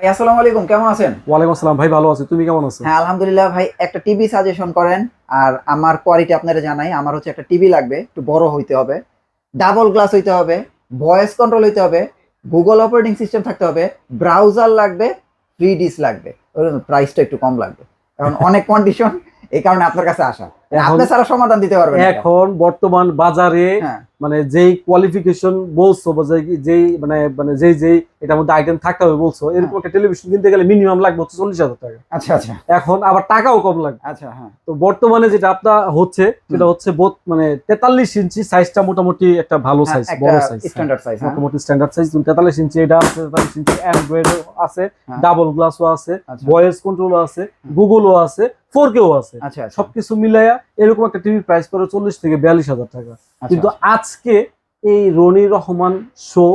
ভাই আসসালামু আলাইকুম, কেমন আছেন? ওয়ালাইকুম আসসালাম ভাই, ভালো আছি। তুমি কেমন আছো? হ্যাঁ আলহামদুলিল্লাহ ভাই, একটা টিভি সাজেশন করেন। আর আমার কোয়ালিটি আপনারা জানাই, আমার হচ্ছে একটা টিভি লাগবে, একটু বড় হইতে হবে, ডাবল গ্লাস হইতে হবে, ভয়েস কন্ট্রোল হইতে হবে, গুগল অপারেটিং সিস্টেম থাকতে হবে, ব্রাউজার লাগবে, ফ্রি ডিশ লাগবে, প্রাইসটা একটু কম লাগবে কারণ অনেক কন্ডিশন, এই কারণে আপনার কাছে আসা। আপনি সারা সমাধান দিতে পারবেন এখন বর্তমান বাজারে হ্যাঁ মানে যেই কোয়ালিফিকেশন বলছো বা যেই মানে মানে যেই এটার মধ্যে আইটেম থাকতে হবে বলছো, এরকম একটা টেলিভিশন কিনতে গেলে মিনিমাম লাগবে হচ্ছে 40,000 টাকা। আচ্ছা আচ্ছা এখন আবার টাকাও কম লাগবে। আচ্ছা হ্যাঁ তো বর্তমানে যেটা আপনার হচ্ছে সেটা হচ্ছে মানে 43 ইঞ্চি সাইজটা মোটামুটি একটা ভালো সাইজ, বড় সাইজ, স্ট্যান্ডার্ড সাইজ, মোটামুটি স্ট্যান্ডার্ড সাইজ। 43 ইঞ্চি এটা আছে, 43 ইঞ্চি অ্যান্ড্রয়েডও আছে, ডাবল গ্লাসও আছে, ভয়েস কন্ট্রোলও আছে, গুগলও আছে, 4Kও আছে। আচ্ছা সবকিছু মিলাইয়া এরকম একটা টিভি প্রাইস পড়ে 40 থেকে 42,000 টাকা। কিন্তু আজকে এই রনি রহমান শো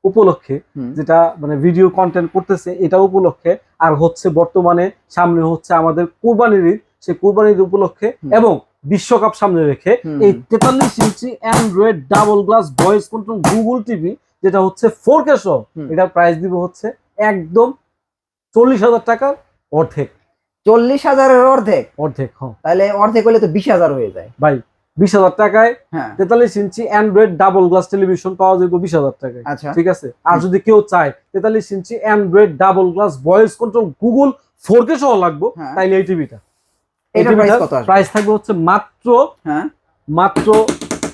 উপলক্ষে, যেটা মানে ভিডিও কন্টেন্ট করতেছে এটা উপলক্ষে, আর হচ্ছে বর্তমানে সামনে হচ্ছে আমাদের কুরবানির ঈদ, সেই কুরবানির ঈদ উপলক্ষে এবং বিশ্বকাপ সামনে রেখে এই 43 inch Android double glass voice control Google TV, যেটা হচ্ছে 4K সহ, এটার প্রাইস দিব হচ্ছে একদম 40,000 টাকার অর্ধেক। 40,000-এর অর্ধেক? অর্ধেক, হ্যাঁ। তাহলে অর্ধেক হলে তো 20,000 হয়ে যায় ভাই। 20,000 টাকায় 43 inch Android double glass television পাওয়া যাবে 20,000 টাকায়। আচ্ছা ঠিক আছে। আর যদি কেউ চায় 43 inch Android double glass voice control Google 4K সহ লাগবে, তাইলে এই টিভিটা, এটার প্রাইস কত আসবে? প্রাইস থাকবে হচ্ছে মাত্র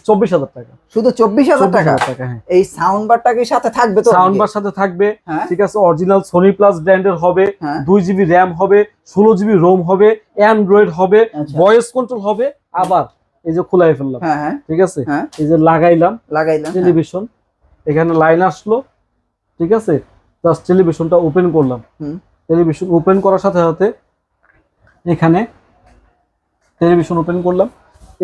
24,000 টাকা। শুধু 24,000 টাকা? হ্যাঁ। এই সাউন্ড বারটা কি সাথে থাকবে? তো সাউন্ড বার সাথে থাকবে, ঠিক আছে। অরিজিনাল সোনি প্লাস ব্র্যান্ডের হবে, 2GB র‍্যাম হবে, 16GB রোম হবে, অ্যান্ড্রয়েড হবে, ভয়েস কন্ট্রোল হবে। আবার এই যে খোলাই ফেললাম, ঠিক আছে, এই যে লাগাইলাম টেলিভিশন, এখানে লাইন আসলো, ঠিক আছে, জাস্ট টেলিভিশনটা ওপেন করলাম। টেলিভিশন ওপেন করার সাথে সাথে এখানে টেলিভিশন ওপেন করলাম,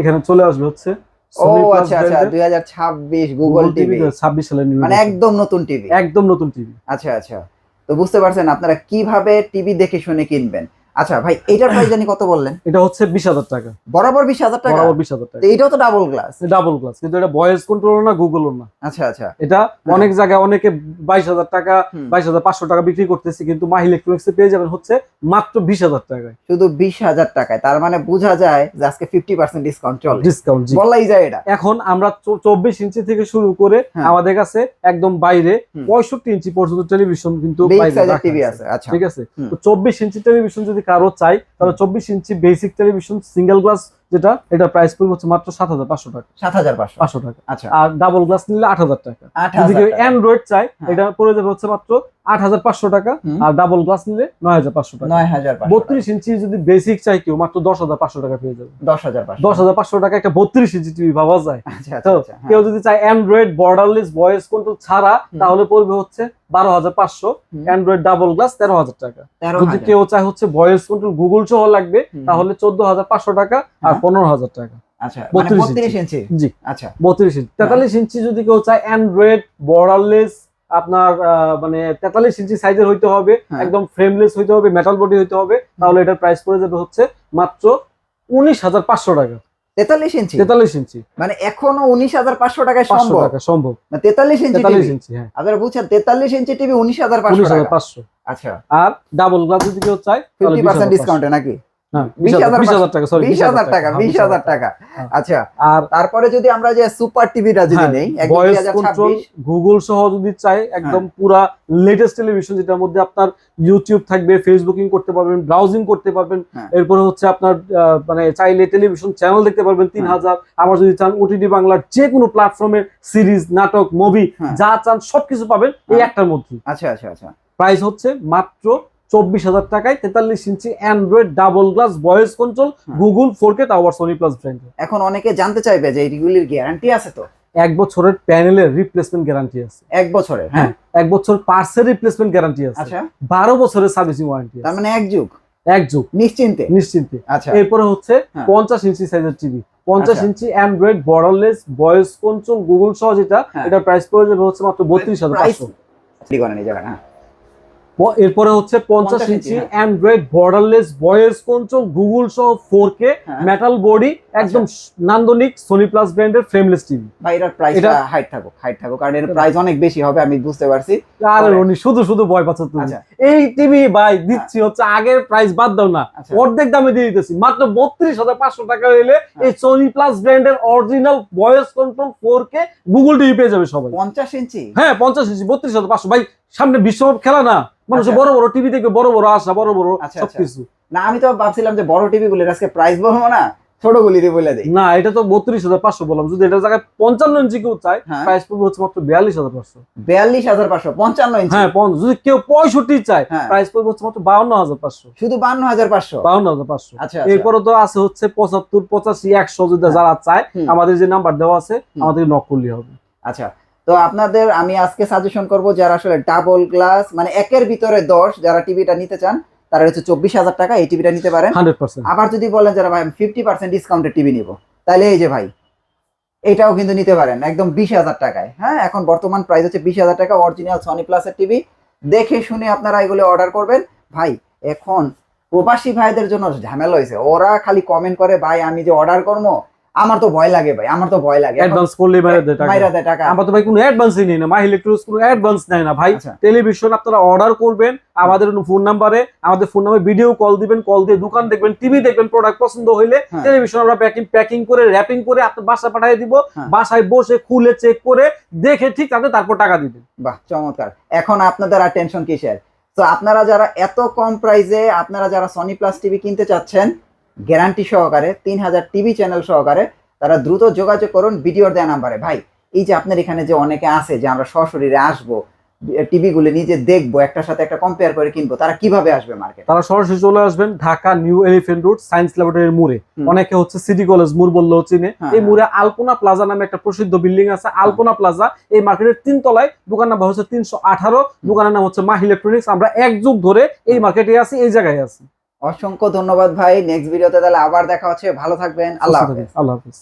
এখানে চলে আসবে হচ্ছে সোনি প্লাস ব্র্যান্ডের 2026 গুগল টিভি, 26 সালের নিউ, মানে একদম নতুন টিভি, একদম নতুন টিভি। আচ্ছা আচ্ছা, তো বুঝতে পারছেন আপনারা কিভাবে টিভি দেখে শুনে কিনবেন। আচ্ছা ভাই, এটার প্রাইস জানি কত বললেন? এটা হচ্ছে 20,000 টাকা। বরাবর 20,000 টাকা? বরাবর 20,000 টাকা। এটাও তো ডাবল গ্লাস? ডাবল গ্লাস, কিন্তু এটা ভয়েস কন্ট্রোল না, গুগলও না। আচ্ছা আচ্ছা, এটা অনেক জায়গায় অনেকে 22,000 টাকা, 22,500 টাকা বিক্রি করতেছে, কিন্তু মাহি ইলেকট্রনিক্সে পেয়ে যাবেন হচ্ছে মাত্র 20,000 টাকায়। শুধু 20,000 টাকায়? তার মানে বোঝা যায় যে আজকে 50% ডিসকাউন্ট চলে। ডিসকাউন্ট, জি, বলাই যায় এটা। এখন আমরা 24 ইঞ্চি থেকে শুরু করে আমাদের কাছে একদম বাইরে 65 ইঞ্চি পর্যন্ত টেলিভিশন কিন্তু টিভি আছে। আচ্ছা, ঠিক আছে। তো 24 ইঞ্চি টেলিভিশন যদি কারো চাই, তাহলে 24 ইঞ্চি বেসিক টেলিভিশন সিঙ্গেল গ্লাস যেটা, এটা প্রাইস পড়বে হচ্ছে মাত্র 7,500 টাকা। 7,500 টাকা। আচ্ছা। আর ডাবল গ্লাস নিলে 8,000 টাকা। যদি কেউ অ্যান্ড্রয়েড চাই, এটা পড়ে যাবে হচ্ছে মাত্র 8,500 টাকা। আর ডাবল গ্লাস নিলে 9,500 টাকা। 9,500। 32 ইঞ্চি যদি বেসিক চাই কেউ, মাত্র 10,500 টাকা পেয়ে যাবে। 10,500 টাকা একটা 32 ইঞ্চি টিভি পাওয়া যায়। তো কেউ যদি চায় অ্যান্ড্রয়েড বর্ডারলেস ভয়েস কন্ট্রোল ছাড়া, তাহলে পড়বে হচ্ছে 12,500। অ্যান্ড্রয়েড ডাবল গ্লাস 13,000 টাকা। যদি কেউ চায় হচ্ছে ভয়েস কন্ট্রোল গুগল সহ লাগবে, তাহলে 14,500 টাকা আর 15,000 টাকা। আচ্ছা, 32 ইঞ্চি? জি, আচ্ছা, 32 ইঞ্চি। 43 ইঞ্চি যদি কেউ চায় অ্যান্ড্রয়েড বর্ডারলেস, আপনার মানে 43 ইঞ্চি সাইজের হইতে হবে, একদম ফ্রেমলেস হইতে হবে, মেটাল বডি হইতে হবে, তাহলে এটার প্রাইস পড়ে যাবে হচ্ছে মাত্র 19,500 টাকা। 43 ইঞ্চি? 43 ইঞ্চি মানে এখনো 19,500 টাকায় সম্ভব না? 43 ইঞ্চি, হ্যাঁ। আপনারা বুঝছেন, 43 ইঞ্চি টিভি 19,500। আচ্ছা। আর ডাবল গ্লাস যদি কেউ চায়, 50% ডিসকাউন্টে নাকি? 20,000 টাকা, সরি 20,000 টাকা, 20,000 টাকা। আচ্ছা। আর তারপরে যদি আমরা যে সুপার টিভিটা যদি নেই, একদম 2026 গুগল সহ যদি চাই, একদম পুরা লেটেস্ট টেলিভিশন, যেটার মধ্যে আপনার ইউটিউব থাকবে, ফেসবুকিং করতে পারবেন, ব্রাউজিং করতে পারবেন, এরপরে হচ্ছে আপনার মানে চাইলে টেলিভিশন চ্যানেল দেখতে পারবেন 3,000। আবার যদি চান ওটিটি বাংলার যে কোনো প্ল্যাটফর্মের সিরিজ, নাটক, মুভি যা চান সবকিছু পাবেন এই একটার মধ্যে। আচ্ছা আচ্ছা আচ্ছা। প্রাইস হচ্ছে মাত্র 24,000 টাকায় 43 inch Android double glass voice control Google 4K, তাও আবার সোনি প্লাস ব্র্যান্ড। এখন অনেকে জানতে চাইবে যে এইগুলির গ্যারান্টি আছে? তো 1 বছরের প্যানেলের রিপ্লেসমেন্ট গ্যারান্টি আছে। 1 বছরের? হ্যাঁ, 1 বছর পার্টসের রিপ্লেসমেন্ট গ্যারান্টি আছে। আচ্ছা। 12 বছরের সার্ভিসিং ওয়ারেন্টি আছে। তার মানে এক যুগ নিশ্চিন্তে। আচ্ছা। এরপরে হচ্ছে 50 ইঞ্চি সাইজের TV, 50 inch Android borderless voice control Google সহ, যেটা এটা প্রাইস পড়ে যাবে হচ্ছে মাত্র 32,500। এরপরে হচ্ছে 50 50 ইঞ্চি হ্যাঁ। Android borderless voice control Google সহ 4K হ্যাঁ। মেটাল বডি একদম নান্দনিক সোনি প্লাস ব্র্যান্ডের ফ্রেমলেস টিভি। ভাই এটার প্রাইসটা হাইট থাকুক কারণ এর প্রাইস অনেক বেশি হবে আমি বুঝতে পারছি। আরে উনি শুধু শুধু ভয় পাচ্ছ তুমি। আচ্ছা। এই টিভি ভাই দিচ্ছি হচ্ছে আগের প্রাইস বাদ দাও না, আচ্ছা। অর্ধেক দামে দিয়ে দিতেছি মাত্র 32,500 টাকা হইলে এই সোনি প্লাস ব্র্যান্ডের original voice control 4K Google TV পেয়ে যাবে সবাই। 50 ইঞ্চি হ্যাঁ 50 ইঞ্চি 32,500 ভাই, সামনে বিশ্বকাপ খেলা না, মানুষের আচ্ছা। বড় বড় টিভি থেকে বড় বড় আশা, বড় বড় আচ্ছা, সবকিছু। না আমি তো ভাবছিলাম যে বড় টিভি গুলির আজকে প্রাইস বলবো না, ছোট গুলির বলে দেই। না এটা তো 32,500 বললাম, যদি এটার জায়গায় 55 ইঞ্চি কেউ চায় হ্যাঁ। প্রাইস পড়বে হচ্ছে মাত্র 42,500। 42,500 55 ইঞ্চি। হ্যাঁ যদি কেউ 65 চায় হ্যাঁ। প্রাইস পড়বে হচ্ছে মাত্র 52,500। শুধু 52,500। 52,500। আচ্ছা এরপরে তো আছে হচ্ছে 75, 85, 100 যদি হ্যাঁ। যারা চায় হুম। আমাদের যে নাম্বার দেওয়া আছে হুম। আমাদের নক করলেই হবে। আচ্ছা, তো আপনাদের আমি আজকে সাজেশন করব যারা আসলে ডাবল গ্লাস মানে একের ভিতরে 10 যারা টিভিটা নিতে চান তারা হচ্ছে 24,000 টাকা এই টিভিটা নিতে পারেন। 100%। আবার যদি বলেন যারা ভাই আমি 50% ডিসকাউন্টের টিভি নিব, তাহলে এই যে ভাই এটাও কিন্তু নিতে পারেন একদম 20,000 টাকায়। হ্যাঁ এখন বর্তমান প্রাইস হচ্ছে 20,000 টাকা অরিজিনাল সনি প্লাসের টিভি। দেখে শুনে আপনারা এগুলো অর্ডার করবেন। ভাই এখন প্রবাসী ভাইদের জন্য ঝামেলা হয়েছে, ওরা খালি কমেন্ট করে ভাই আমি যে অর্ডার করবো আমার তো ভয় লাগে ভাই, আমার তো ভয় লাগে। অ্যাডভান্স করলে মাইরা দেয় টাকা। মাইরা দেয় টাকা। আমরা তো ভাই কোনো অ্যাডভান্সই নেই না, মাই ইলেকট্রনিক্স কোনো অ্যাডভান্স নেয় না ভাই। আচ্ছা। টেলিভিশন আপনারা অর্ডার করবেন আমাদের ফোন নাম্বারে, আমাদের ফোন নাম্বারে ভিডিও কল দিবেন, কল দিয়ে দোকান দেখবেন, টিভি দেখবেন, প্রোডাক্ট পছন্দ হইলে হ্যাঁ। টেলিভিশন আমরা প্যাকিং করে র‍্যাপিং করে আপনার বাসায় পাঠিয়ে দিব। হ্যাঁ। বাসায় বসে খুলে চেক করে দেখে ঠিক আছে তারপর টাকা দিবেন। বাহ চমৎকার। এখন আপনাদের আর টেনশন কিসের? তো আপনারা যারা এত কম প্রাইসে আপনারা যারা সনি প্লাস টিভি কিনতে চাচ্ছেন গ্যারান্টি সহকারে 3000 টিভি চ্যানেল সহকারে, তারা দ্রুত যোগাযোগ করুন ভিডিওর দেওয়া নাম্বারে। ভাই এই যে আপনার এখানে যে অনেকে আছে যে আমরা সশরীরে আসবো টিভি গুলো নিজে দেখবো একটার সাথে একটা কম্পেয়ার করে কিনবো, তারা কিভাবে আসবে মার্কেট? তারা সরাসরি চলে আসবেন ঢাকা নিউ এলিফ্যান্ট রোড সায়েন্স ল্যাবরেটরির মোড়ে। অনেকে হচ্ছে সিটি কলেজ মোড় বললেও চিনে। হ্যাঁ, এই মোড়ে আলপনা প্লাজা নামে একটা প্রসিদ্ধ বিল্ডিং আছে, আলপনা প্লাজা। এই মার্কেটের 3 তলায়, দোকান নাম্বার হচ্ছে 318, দোকানের নাম হচ্ছে মাহি ইলেকট্রনিক্স। আমরা এক যুগ ধরে এই মার্কেটে আছি, এই জায়গায় আছি। অসংখ্য ধন্যবাদ ভাই। নেক্সট ভিডিওতে তাহলে আবার দেখা হচ্ছে। ভালো থাকবেন। আল্লাহ হাফেজ। আল্লাহ হাফেজ।